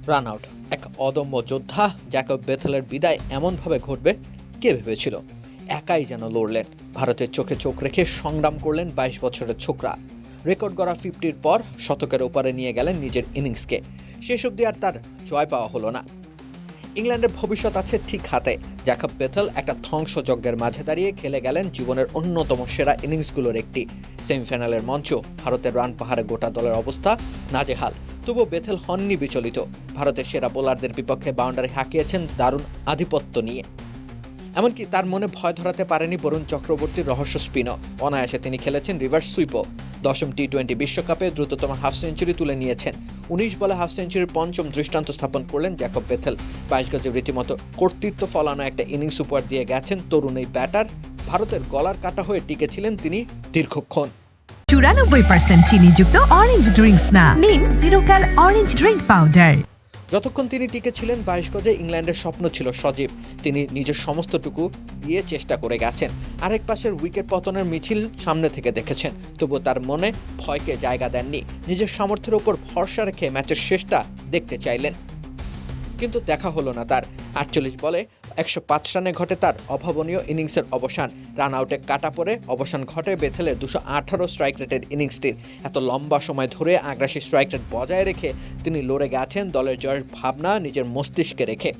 Run out, এক অদম্য যোদ্ধা জ্যাকব বেথেলের বিদায় এমনভাবে ঘটবে কে ভেবেছিল। একাই যেন লড়লেন, ভারতের চোখে চোখ রেখে সংগ্রাম করলেন ২২ বছরের ছোকরা। রেকর্ড গড়া 50-র পর শতকের ওপারে নিয়ে গেলেন নিজের ইনিংসকে। শেষ অবধি আর তার জয় পাওয়া হলো না। ইংল্যান্ডের ভবিষ্যৎ আছে ঠিক হাতে। জ্যাকব বেথেল একটা ধ্বংসযজ্ঞের মাঝে দাঁড়িয়ে খেলে গেলেন জীবনের অন্যতম সেরা ইনিংসগুলোর একটি। সেমিফাইনালের মঞ্চ, ভারতের রান পাহাড়ে গোটা দলের অবস্থা নাজেহাল। তবুও বেথেল হননি বিচলিত। ভারতের সেরা বোলারদের বিপক্ষে বাউন্ডারি হাঁকিয়েছেন দারুণ আধিপত্য নিয়ে। এমনকি তার মনে ভয় ধরাতে পারেনি বরুণ চক্রবর্তীর রহস্য স্পিনও। অনায়াসে তিনি খেলেছেন রিভার্স সুইপও। দশম টি-20 বিশ্বকাপে দ্রুততম হাফ সেঞ্চুরি তুলে নিয়েছেন। ১৯ বলে হাফ সেঞ্চুরির পঞ্চম দৃষ্টান্ত স্থাপন করলেন জ্যাকব বেথেল। ২২ গজে রীতিমতো কর্তৃত্ব ফলানো একটা ইনিংস উপহার দিয়ে গেছেন তরুণ এই ব্যাটার। ভারতের গলার কাটা হয়ে টিকেছিলেন তিনি দীর্ঘক্ষণ। ৯৪% চিনিযুক্ত অরেঞ্জ ড্রিঙ্কস না, নিন জিরো ক্যাল অরেঞ্জ ড্রিঙ্ক পাউডার। যতক্ষণ তিনি টিকেছিলেন ২২ গজে ইংল্যান্ডের স্বপ্ন ছিল সজীব। তিনি নিজের সমস্তটুকু দিয়ে চেষ্টা করে গেছেন। আরেক পাশের উইকেট পতনের মিছিল সামনে থেকে দেখেছেন, তবুও তার মনে ভয়কে জায়গা দেননি। নিজের সামর্থ্যের উপর ভরসা রেখে ম্যাচের শেষটা দেখতে চাইলেন, কিন্তু দেখা হলো না তার। ৪৮ বলে ১০৫ রানে ঘটে তার অভাবনীয় ইনিংসের অবসান। রান আউটে কাটা পড়ে অবসান ঘটে বেথেলের ২১৮ স্ট্রাইক রেটের ইনিংসটির। এত লম্বা সময় ধরে আগ্রাসী স্ট্রাইক রেট বজায় রেখে তিনি লড়ে গেছেন দলের জয়ের ভাবনা নিজের মস্তিষ্কে রেখে।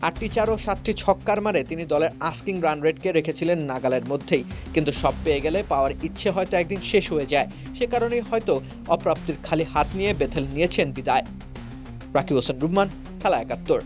৮টি ৪ ও ৭টি ছক্কার মারে তিনি দলের আস্কিং রান রেটকে রেখেছিলেন নাগালের মধ্যেই। কিন্তু সব পেয়ে গেলে পাওয়ার ইচ্ছে হয়তো একদিন শেষ হয়ে যায়। সে কারণেই হয়তো অপ্রাপ্তির খালি হাত নিয়ে বেথেল নিয়েছেন বিদায়। রাকিব হোসেন রুম্মান, খেলা ৭১।